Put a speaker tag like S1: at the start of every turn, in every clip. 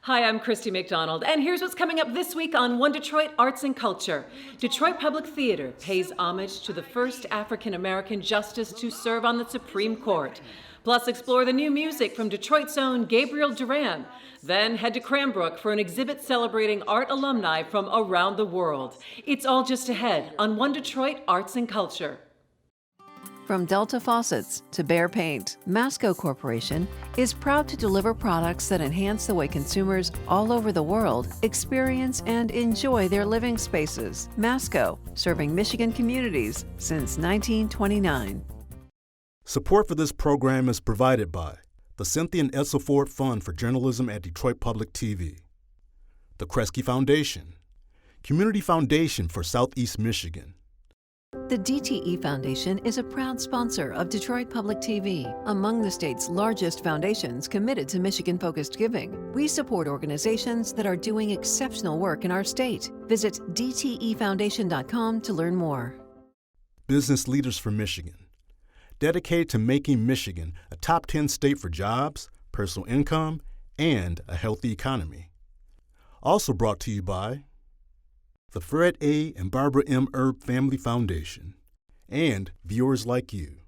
S1: Hi, I'm Christy McDonald, and here's what's coming up this week on One Detroit Arts and Culture. Detroit Public Theater pays homage to the first African-American justice to serve on the Supreme Court. Plus, explore the new music from Detroit's own Gabriel Duran. Then head to Cranbrook for an exhibit celebrating art alumni from around the world. It's all just ahead on One Detroit Arts and Culture.
S2: From Delta Faucets to Behr Paint, MASCO Corporation is proud to deliver products that enhance the way consumers all over the world experience and enjoy their living spaces. MASCO, serving Michigan communities since 1929.
S3: Support for this program is provided by the Cynthia and Edsel Ford Fund for Journalism at Detroit Public TV, the KRESGE Foundation, Community Foundation for Southeast Michigan.
S2: The DTE Foundation is a proud sponsor of Detroit Public TV, among the state's largest foundations committed to Michigan-focused giving. We support organizations that are doing exceptional work in our state. Visit dtefoundation.com to learn more.
S3: Business Leaders for Michigan, dedicated to making Michigan a top 10 state for jobs, personal income, and a healthy economy. Also brought to you by the Fred A. and Barbara M. Erb Family Foundation, and viewers like you.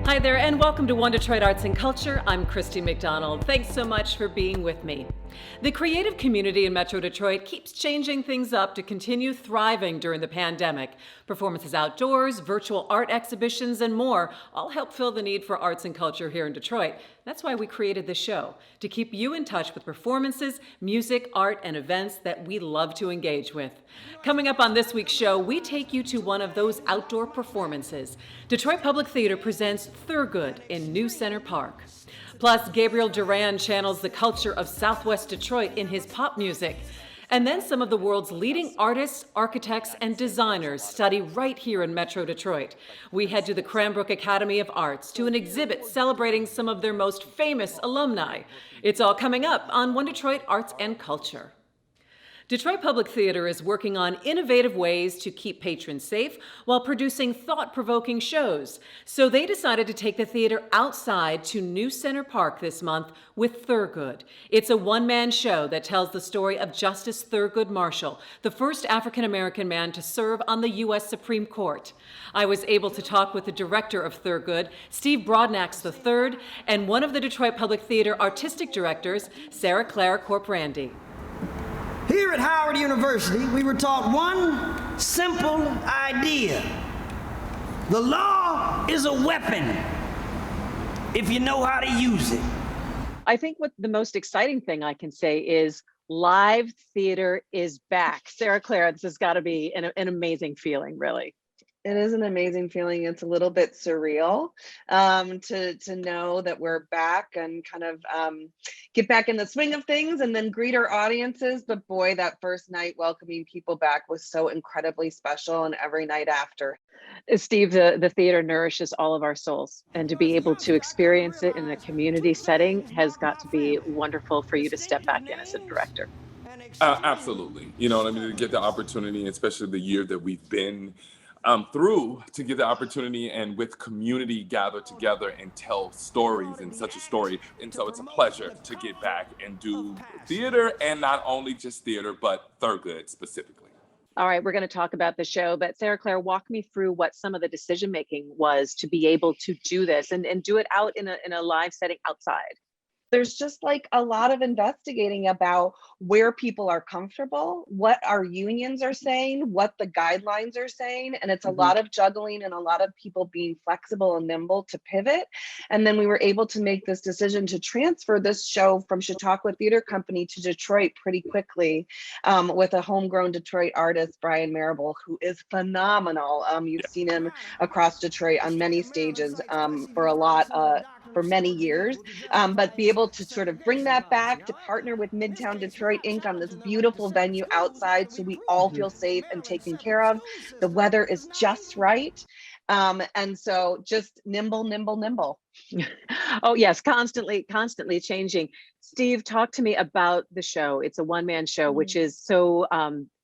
S1: Hi there, and welcome to One Detroit Arts and Culture. I'm Christy McDonald. Thanks so much for being with me. The creative community in Metro Detroit keeps changing things up to continue thriving during the pandemic. Performances outdoors, virtual art exhibitions, and more all help fill the need for arts and culture here in Detroit. That's why we created this show, to keep you in touch with performances, music, art, and events that we love to engage with. Coming up on this week's show, we take you to one of those outdoor performances. Detroit Public Theater presents Thurgood in New Center Park. Plus, Gabriel Duran channels the culture of Southwest Detroit in his pop music. And then some of the world's leading artists, architects, and designers study right here in Metro Detroit. We head to the Cranbrook Academy of Arts to an exhibit celebrating some of their most famous alumni. It's all coming up on One Detroit Arts and Culture. Detroit Public Theater is working on innovative ways to keep patrons safe while producing thought-provoking shows. So they decided to take the theater outside to New Center Park this month with Thurgood. It's a one-man show that tells the story of Justice Thurgood Marshall, the first African-American man to serve on the U.S. Supreme Court. I was able to talk with the director of Thurgood, Steve Broadnax III, and one of the Detroit Public Theater artistic directors, Clare Coporandy.
S4: Here at Howard University, we were taught one simple idea. The law is a weapon if you know how to use it.
S1: I think what the most exciting thing I can say is live theater is back. Clare, this has got to be an amazing feeling, really.
S5: It is an amazing feeling. It's a little bit surreal to know that we're back and kind of get back in the swing of things and then greet our audiences. But boy, that first night welcoming people back was so incredibly special, and every night after.
S1: Steve, the theater nourishes all of our souls, and to be able to experience it in a community setting has got to be wonderful for you to step back in as a director.
S6: Absolutely. You know what I mean? To get the opportunity, especially the year that we've been through, to get the opportunity and with community gather together and tell stories in such a story. And so it's a pleasure to get back and do theater, and not only just theater, but Thurgood specifically.
S1: All right, we're going to talk about the show, but Clare, walk me through what some of the decision making was to be able to do this and do it out in a live setting outside.
S5: There's just like a lot of investigating about where people are comfortable, what our unions are saying, what the guidelines are saying. And it's a lot of juggling and a lot of people being flexible and nimble to pivot. And then we were able to make this decision to transfer this show from Chautauqua Theater Company to Detroit pretty quickly with a homegrown Detroit artist, Brian Marable, who is phenomenal. You've seen him across Detroit on many stages for many years, but be able to sort of bring that back, to partner with Midtown Detroit Inc. on this beautiful venue outside so we all feel safe and taken care of. The weather is just right. And so just nimble.
S1: Oh yes, constantly changing. Steve, talk to me about the show. It's a one-man show, which is so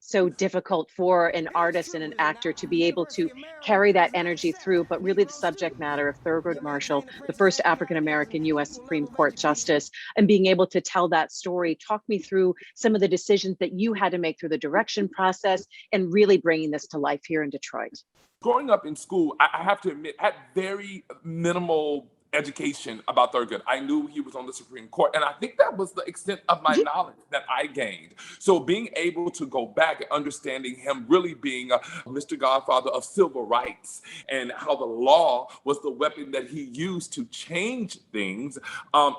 S1: so difficult for an artist and an actor to be able to carry that energy through, but really the subject matter of Thurgood Marshall, the first African-American U.S. Supreme Court Justice, and being able to tell that story. Talk me through some of the decisions that you had to make through the direction process and really bringing this to life here in Detroit.
S6: Growing up in school, I have to admit, I had very minimal education about Thurgood. I knew he was on the Supreme Court, and I think that was the extent of my knowledge that I gained. So being able to go back and understanding him really being Mr. Godfather of civil rights and how the law was the weapon that he used to change things,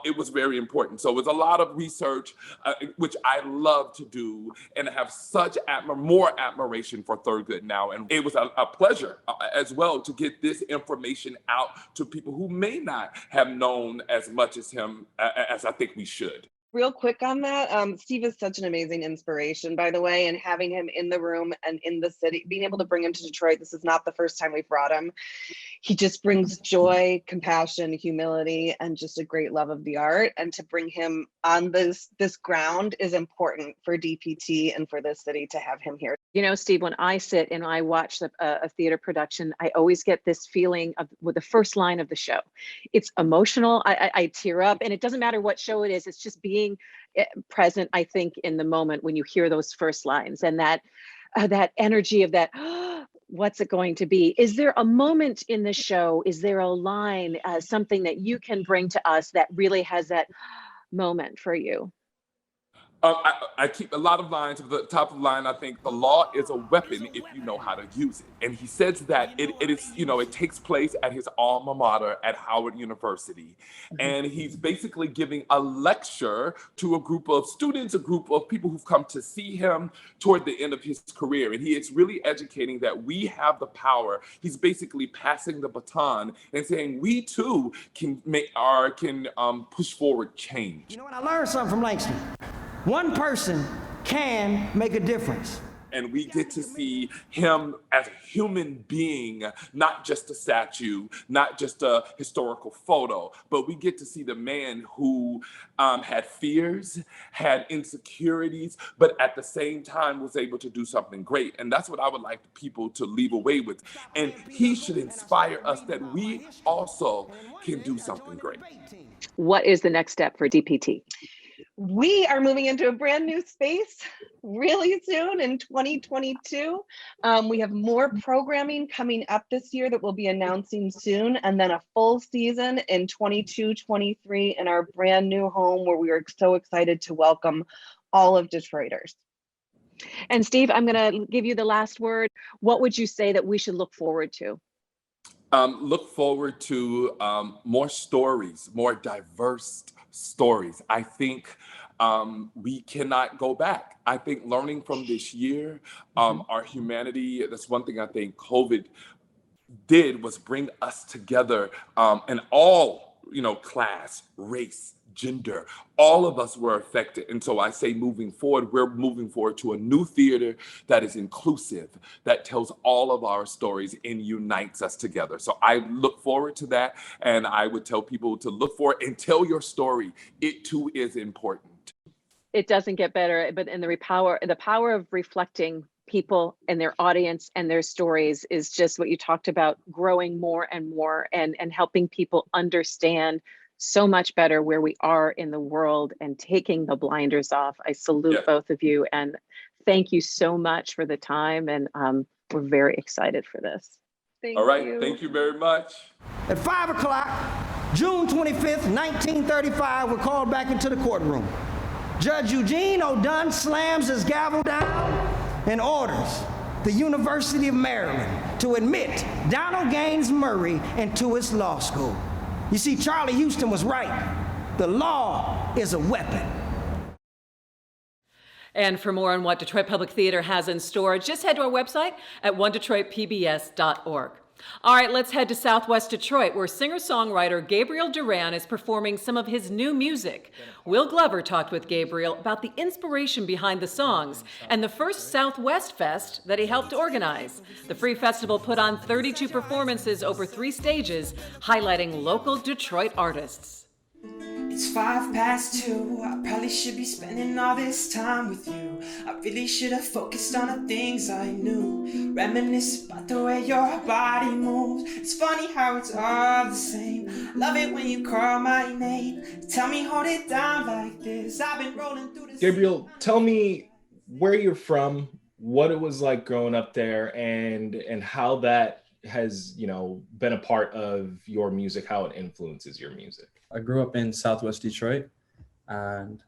S6: it was very important. So it was a lot of research, which I love to do, and I have such more admiration for Thurgood now. And it was a pleasure as well to get this information out to people who may not have known as much as him as I think we should.
S5: Real quick on that, Steve is such an amazing inspiration, by the way, and having him in the room and in the city, being able to bring him to Detroit, this is not the first time we've brought him. He just brings joy, compassion, humility, and just a great love of the art. And to bring him on this ground is important for DPT and for this city to have him here.
S1: You know, Steve, when I sit and I watch a theater production, I always get this feeling of with the first line of the show. It's emotional. I tear up, and it doesn't matter what show it is. It's just being present, I think, in the moment when you hear those first lines and that energy of that, what's it going to be? Is there a moment in the show? Is there a line, something that you can bring to us that really has that moment for you?
S6: I keep a lot of lines. At the top of the line, I think the law is a weapon if you know how to use it. And he says that it is, it takes place at his alma mater at Howard University. And he's basically giving a lecture to a group of students, a group of people who've come to see him toward the end of his career. And he is really educating that we have the power. He's basically passing the baton and saying we too can push forward change.
S4: You know what? I learned something from Langston. One person can make a difference.
S6: And we get to see him as a human being, not just a statue, not just a historical photo, but we get to see the man who had fears, had insecurities, but at the same time was able to do something great. And that's what I would like people to leave away with. And he should inspire us that we also can do something great.
S1: What is the next step for DPT?
S5: We are moving into a brand new space really soon in 2022. We have more programming coming up this year that we'll be announcing soon, and then a full season in 22-23 in our brand new home where we are so excited to welcome all of Detroiters.
S1: And Steve, I'm going to give you the last word. What would you say that we should look forward to?
S6: Look forward to more stories, more diverse stories. I think we cannot go back. I think learning from this year, our humanity, that's one thing I think COVID did was bring us together in all, class, race, gender, all of us were affected. And so I say moving forward, we're moving forward to a new theater that is inclusive, that tells all of our stories and unites us together. So I look forward to that. And I would tell people to look for it and tell your story. It too is important.
S1: It doesn't get better, but in the power of reflecting people and their audience and their stories is just what you talked about, growing more and more and helping people understand so much better where we are in the world and taking the blinders off. I salute both of you and thank you so much for the time. And we're very excited for this.
S6: All right. Thank you very much.
S4: At 5 o'clock, June 25th, 1935, we're called back into the courtroom. Judge Eugene O'Dunn slams his gavel down and orders the University of Maryland to admit Donald Gaines Murray into its law school. You see, Charlie Houston was right. The law is a weapon.
S1: And for more on what Detroit Public Theater has in store, just head to our website at onedetroitpbs.org. All right, let's head to Southwest Detroit, where singer-songwriter Gabriel Duran is performing some of his new music. Will Glover talked with Gabriel about the inspiration behind the songs and the first SWFest that he helped organize. The free festival put on 32 performances over 3 stages, highlighting local Detroit artists.
S7: It's 2:05. I probably should be spending all this time with you. I really should have focused on the things I knew. Reminisce about the way your body moves. It's funny how it's all the same. Love it when you call my name. Tell me hold it down like this. I've been rolling through this.
S8: Gabriel, tell me where you're from, what it was like growing up there, and how that has, you know, been a part of your music, how it influences your music.
S9: I grew up in Southwest Detroit, and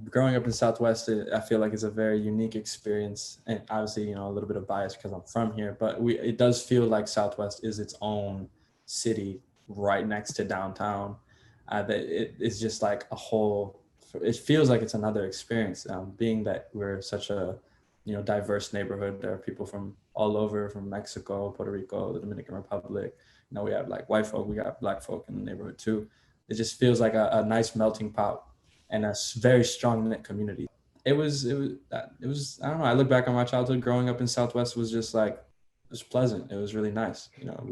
S9: growing up in Southwest, I feel like it's a very unique experience. And obviously, you know, a little bit of bias because I'm from here, but it does feel like Southwest is its own city right next to downtown. That it is just like a whole. It feels like it's another experience. Being that we're such a, you know, diverse neighborhood. There are people from all over, from Mexico, Puerto Rico, the Dominican Republic. You know, we have like white folk, we got black folk in the neighborhood too. It just feels like a nice melting pot and a very strong knit community. It was, I don't know, I look back on my childhood growing up in Southwest was just like, it was pleasant. It was really nice. You know,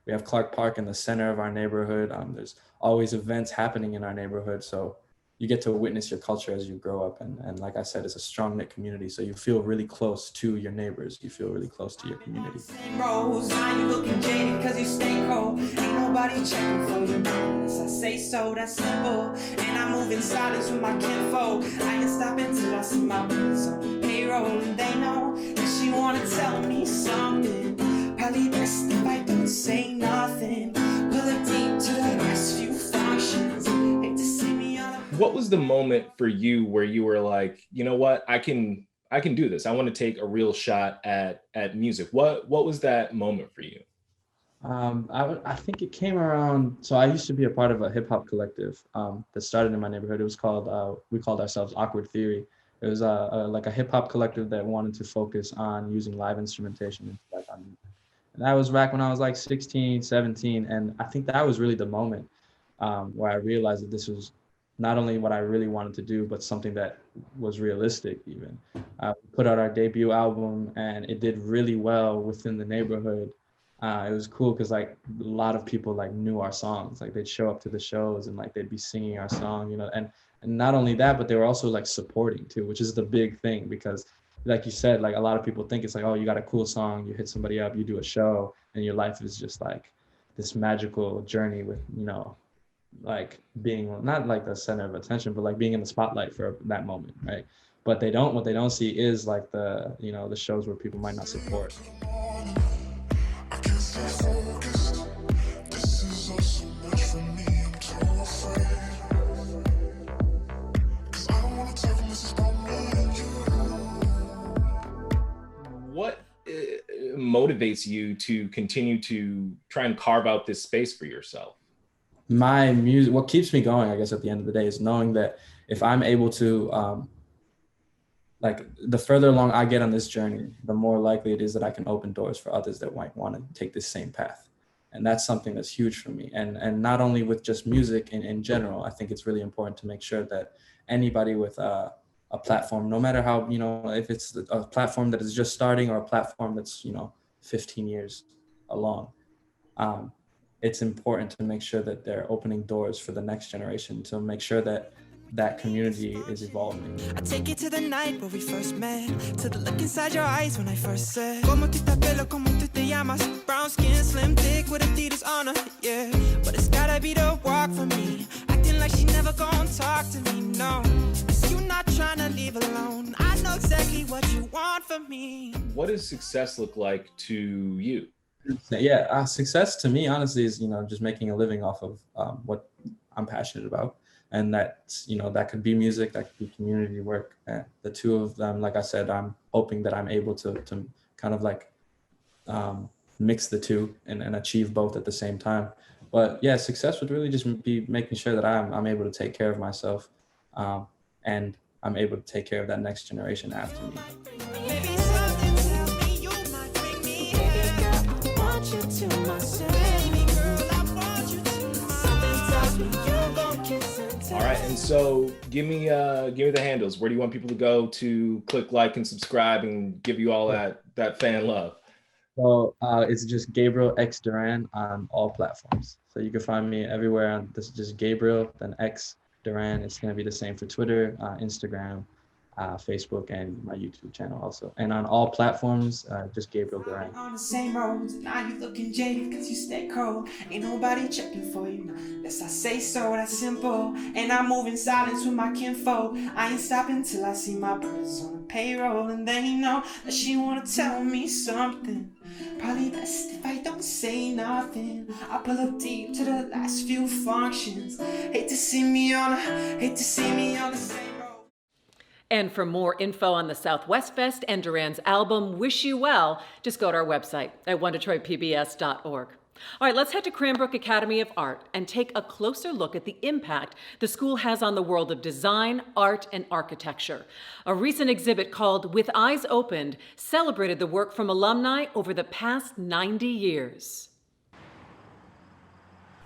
S9: we have Clark Park in the center of our neighborhood. There's always events happening in our neighborhood. So you get to witness your culture as you grow up. And like I said, it's a strong knit community. So you feel really close to your neighbors. You feel really close to your community.
S7: Now you looking jaded because you stay cold. Ain't nobody checking for you unless I say so, that's simple. And I move in silence with my kinfolk. I ain't stopping till I see my bills on payroll. And they know that she wanna tell me something. Probably best if I don't say nothing. Pull it deep to the last few functions. Hate to see me on a...
S8: What was the moment for you where you were like, you know what, I can do this. I want to take a real shot at music. What was that moment for you?
S9: I think it came around. So I used to be a part of a hip hop collective that started in my neighborhood. It was called, we called ourselves Awkward Theory. It was like a hip hop collective that wanted to focus on using live instrumentation. And that was back when I was like 16, 17. And I think that was really the moment where I realized that this was not only what I really wanted to do, but something that was realistic even. We put out our debut album and it did really well within the neighborhood. It was cool because like a lot of people like knew our songs. Like they'd show up to the shows and like they'd be singing our song, you know, and not only that, but they were also like supporting too, which is the big thing because like you said, like a lot of people think it's like, oh, you got a cool song, you hit somebody up, you do a show and your life is just like this magical journey with, you know, like being not like the center of attention, but like being in the spotlight for that moment, right? But what they don't see is like the, you know, the shows where people might not support.
S8: What motivates you to continue to try and carve out this space for yourself?
S9: My music, what keeps me going, I guess, at the end of the day is knowing that if I'm able to, like the further along I get on this journey, the more likely it is that I can open doors for others that might want to take this same path. And that's something that's huge for me. And not only with just music in general, I think it's really important to make sure that anybody with a platform, no matter how, you know, if it's a platform that is just starting or a platform that's, you know, 15 years along, it's important to make sure that they're opening doors for the next generation to make sure that that community is evolving.
S7: I take it to the night where we first met, to the look inside your eyes when I first said, como tu pelo, como tu te llamas, brown skin, slim, thick with Adidas on her, yeah. But it's gotta be the walk for me, acting like she never gonna talk to me, no. Cause you not trying to leave alone, I know exactly what you want from me.
S8: What does success look like to you?
S9: Yeah, success to me, honestly, is, you know, just making a living off of what I'm passionate about. And that's, you know, that could be music, that could be community work. And the two of them, like I said, I'm hoping that I'm able to kind of like mix the two and achieve both at the same time. But yeah, success would really just be making sure that I'm able to take care of myself and I'm able to take care of that next generation after me.
S8: All right, and so give me the handles. Where do you want people to go to click like and subscribe and give you all that fan love?
S9: So it's just Gabriel X Duran on all platforms. So you can find me everywhere. This is just Gabriel, then X Duran. It's going to be the same for Twitter, Instagram, Facebook, and my YouTube channel also. And on all platforms, just Gabriel Duran.
S7: On the same roads, now you looking jaded cause you stay cold. Ain't nobody checking for you. Unless I say so, that's simple. And I move in silence with my kinfolk. I ain't stopping till I see my brothers on the payroll. And they know that she wanna tell me something. Probably best if I don't say nothing. I pull up deep to the last few functions. Hate to see me on the same road.
S1: And for more info on the SWFest and Duran's album, Wish You Well, just go to our website at onedetroitpbs.org. All right, let's head to Cranbrook Academy of Art and take a closer look at the impact the school has on the world of design, art, and architecture. A recent exhibit called With Eyes Opened celebrated the work from alumni over the past 90 years.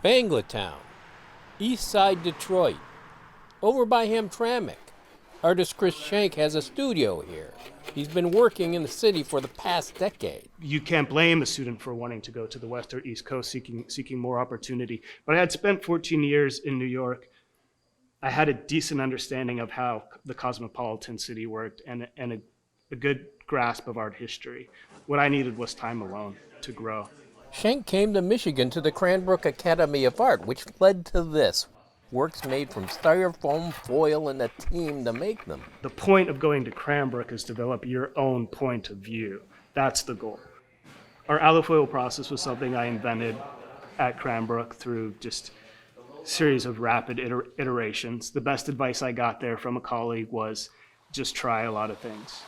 S10: Banglatown, East Side Detroit, over by Hamtramck. Artist Chris Shank has a studio here. He's been working in the city for the past decade.
S11: You can't blame a student for wanting to go to the West or East Coast seeking more opportunity. But I had spent 14 years in New York. I had a decent understanding of how the cosmopolitan city worked and a good grasp of art history. What I needed was time alone to grow.
S10: Shank came to Michigan to the Cranbrook Academy of Art, which led to this. Works made from styrofoam, foil, and a team to make them.
S11: The point of going to Cranbrook is to develop your own point of view. That's the goal. Our allofoil process was something I invented at Cranbrook through just a series of rapid iterations. The best advice I got there from a colleague was just try a lot of things.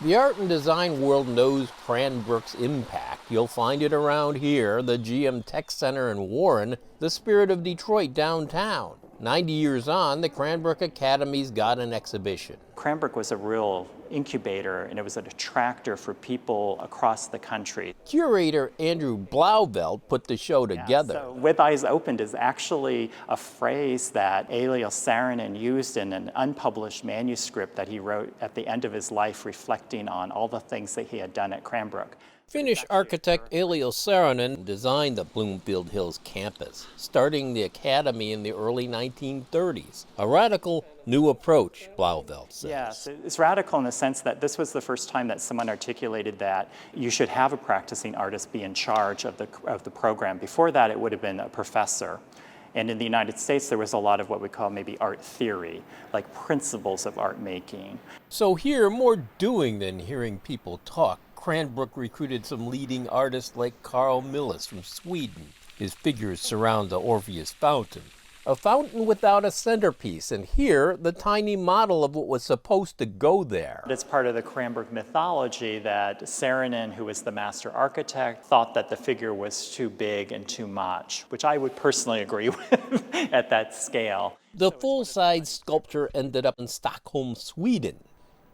S10: The art and design world knows Cranbrook's impact. You'll find it around here, the GM Tech Center in Warren, the spirit of Detroit downtown. 90 years on, the Cranbrook Academy's got an exhibition.
S12: Cranbrook was a real incubator, and it was an attractor for people across the country.
S10: Curator Andrew Blauvelt put the show together.
S12: So With Eyes Opened is actually a phrase that Edsel Saarinen used in an unpublished manuscript that he wrote at the end of his life, reflecting on all the things that he had done at Cranbrook.
S10: Finnish architect Edsel Saarinen designed the Bloomfield Hills campus, starting the academy in the early 1930s. A radical new approach, Blauvelt says.
S12: Yes, it's radical in the sense that this was the first time that someone articulated that you should have a practicing artist be in charge of the program. Before that, it would have been a professor. And in the United States, there was a lot of what we call maybe art theory, like principles of art making.
S10: So here, more doing than hearing people talk. Cranbrook recruited some leading artists like Carl Milles from Sweden. His figures surround the Orpheus Fountain. A fountain without a centerpiece, and here, the tiny model of what was supposed to go there.
S12: It's part of the Cranbrook mythology that Saarinen, who was the master architect, thought that the figure was too big and too much, which I would personally agree with at that scale.
S10: The full-size sculpture ended up in Stockholm, Sweden.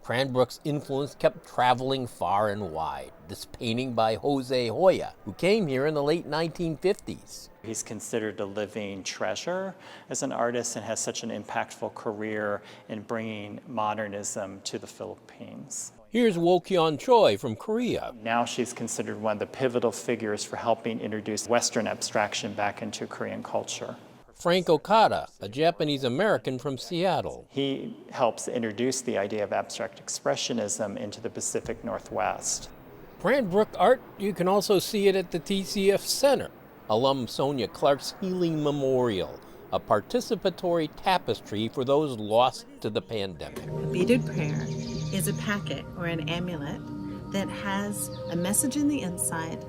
S10: Cranbrook's influence kept traveling far and wide. This painting by Jose Hoya, who came here in the late 1950s.
S12: He's considered a living treasure as an artist and has such an impactful career in bringing modernism to the Philippines.
S10: Here's Wokyeon Choi from Korea.
S12: Now she's considered one of the pivotal figures for helping introduce Western abstraction back into Korean culture.
S10: Frank Okada, a Japanese-American from Seattle.
S12: He helps introduce the idea of abstract expressionism into the Pacific Northwest.
S10: Cranbrook art, you can also see it at the TCF Center. Alum Sonia Clark's Healing Memorial, a participatory tapestry for those lost to the pandemic.
S13: A beaded prayer is a packet or an amulet that has a message in the inside,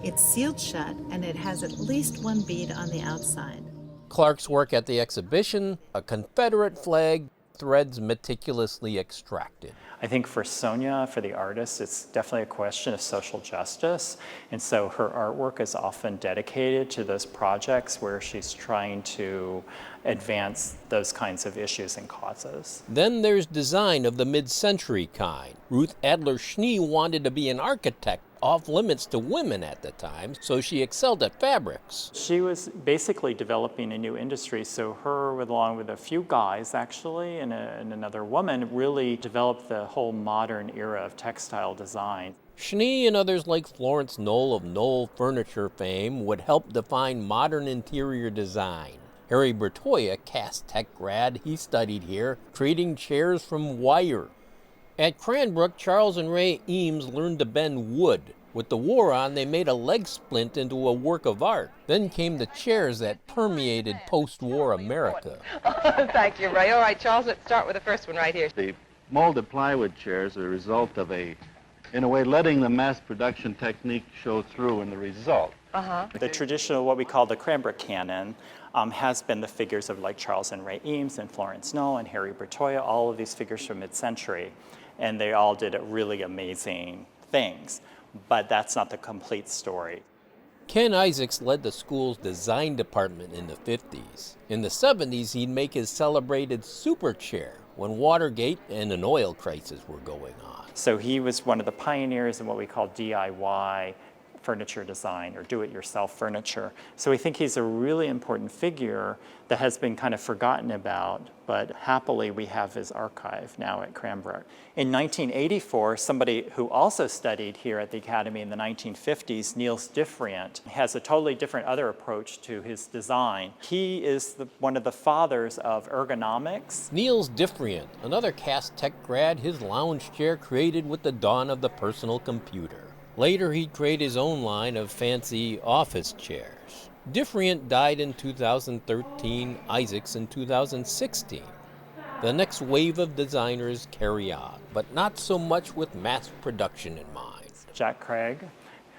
S13: it's sealed shut, and it has at least one bead on the outside.
S10: Clark's work at the exhibition, a Confederate flag, threads meticulously extracted.
S12: I think for Sonia, for the artist, it's definitely a question of social justice. And so her artwork is often dedicated to those projects where she's trying to advance those kinds of issues and causes.
S10: Then there's design of the mid-century kind. Ruth Adler Schnee wanted to be an architect off limits to women at the time, so she excelled at fabrics.
S12: She was basically developing a new industry, so her, along with a few guys actually, and another woman, really developed the whole modern era of textile design.
S10: Schnee and others like Florence Knoll of Knoll Furniture fame would help define modern interior design. Harry Bertoya, Cass Tech grad, he studied here, creating chairs from wire. At Cranbrook, Charles and Ray Eames learned to bend wood. With the war on, they made a leg splint into a work of art. Then came the chairs that permeated post-war America.
S14: Thank you, Ray. All right, Charles, let's start with the first one right here.
S15: The molded plywood chairs are a result of in a way, letting the mass production technique show through in the result.
S12: The traditional, what we call the Cranbrook canon, has been the figures of like Charles and Ray Eames and Florence Knoll and Harry Bertoya, all of these figures from mid-century. And they all did really amazing things. But that's not the complete story.
S10: Ken Isaacs led the school's design department in the 50s. In the 70s, he'd make his celebrated super chair when Watergate and an oil crisis were going on.
S12: So he was one of the pioneers in what we call DIY furniture design or do-it-yourself furniture. So we think he's a really important figure that has been kind of forgotten about, but happily we have his archive now at Cranbrook. In 1984, somebody who also studied here at the Academy in the 1950s, Niels Diffriant, has a totally different other approach to his design. He is one of the fathers of ergonomics.
S10: Niels Diffriant, another Cass Tech grad, his lounge chair created with the dawn of the personal computer. Later, he'd create his own line of fancy office chairs. Diffriant died in 2013, Isaacs in 2016. The next wave of designers carry on, but not so much with mass production in mind.
S12: Jack Craig,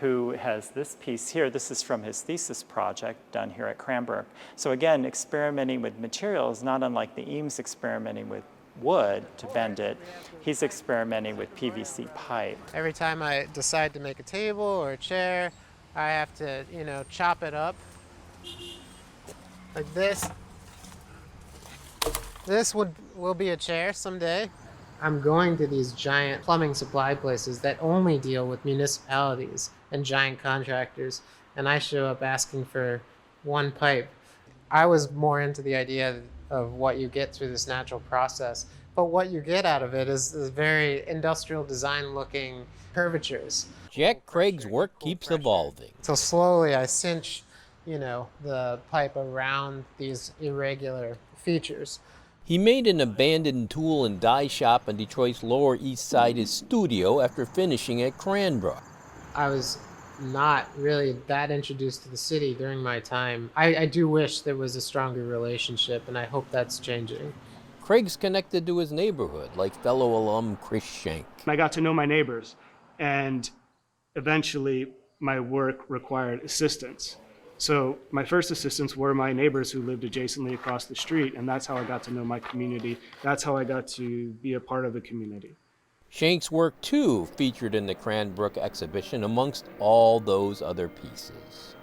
S12: who has this piece here. This is from his thesis project done here at Cranbrook. So again, experimenting with materials, not unlike the Eames experimenting with wood to bend it, he's experimenting with PVC pipe.
S16: Every time I decide to make a table or a chair, I have to, chop it up like this. This will be a chair someday. I'm going to these giant plumbing supply places that only deal with municipalities and giant contractors, and I show up asking for one pipe. I was more into the idea of what you get through this natural process, but what you get out of it is very industrial design looking curvatures.
S10: Jack Craig's work keeps evolving.
S16: So slowly I cinch, the pipe around these irregular features.
S10: He made an abandoned tool and die shop on Detroit's Lower East Side his studio after finishing at Cranbrook.
S16: I was not really that introduced to the city during my time. I do wish there was a stronger relationship, and I hope that's changing.
S10: Craig's connected to his neighborhood, like fellow alum Chris Schenk.
S11: I got to know my neighbors, and eventually my work required assistants. So my first assistants were my neighbors who lived adjacently across the street, and that's how I got to know my community. That's how I got to be a part of the community.
S10: Schenk's work, too, featured in the Cranbrook exhibition amongst all those other pieces.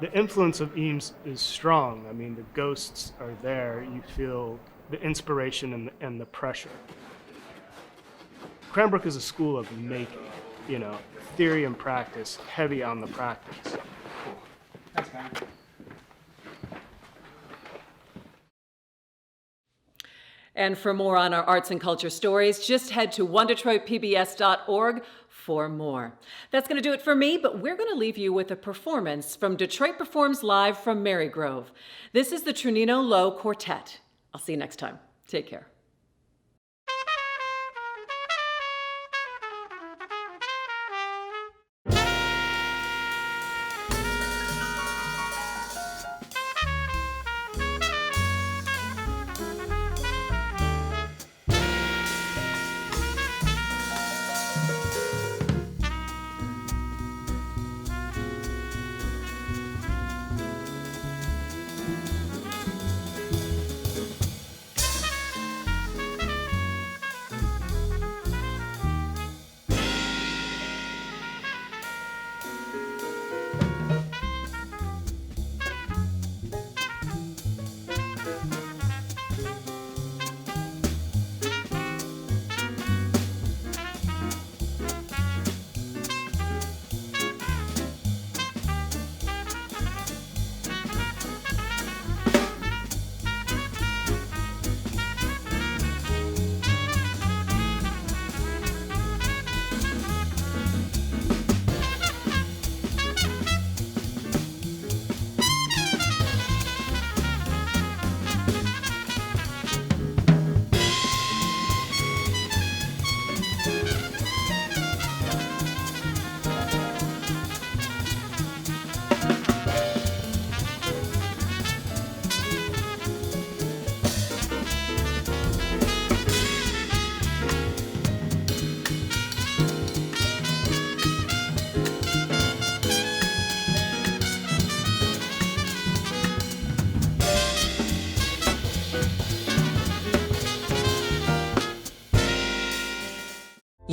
S11: The influence of Eames is strong. I mean, the ghosts are there. You feel the inspiration and the pressure. Cranbrook is a school of making, theory and practice, heavy on the practice.
S16: That's fine.
S1: And for more on our arts and culture stories, just head to onedetroitpbs.org for more. That's going to do it for me, but we're going to leave you with a performance from Detroit Performs Live from Marygrove. This is the Tronino Low Quartet. I'll see you next time. Take care.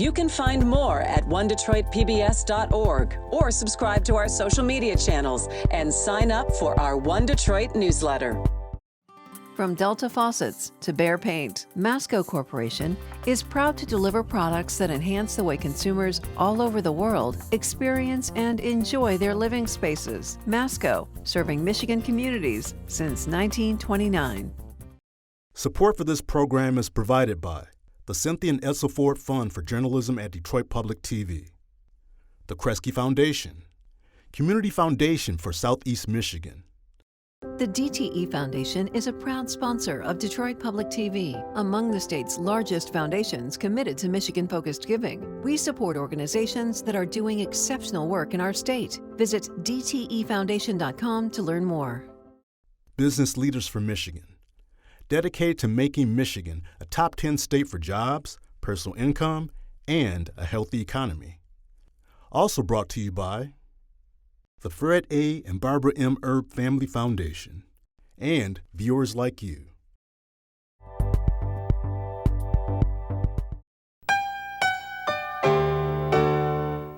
S1: You can find more at onedetroitpbs.org or subscribe to our social media channels and sign up for our One Detroit newsletter.
S2: From Delta faucets to Behr paint, MASCO Corporation is proud to deliver products that enhance the way consumers all over the world experience and enjoy their living spaces. MASCO, serving Michigan communities since 1929.
S3: Support for this program is provided by the Cynthia and Edsel Ford Fund for Journalism at Detroit Public TV, the KRESGE Foundation, Community Foundation for Southeast Michigan.
S2: The DTE Foundation is a proud sponsor of Detroit Public TV, among the state's largest foundations committed to Michigan-focused giving. We support organizations that are doing exceptional work in our state. Visit dtefoundation.com to learn more.
S3: Business Leaders for Michigan, dedicated to making Michigan a top 10 state for jobs, personal income, and a healthy economy. Also brought to you by the Fred A. and Barbara M. Erb Family Foundation, and viewers like you.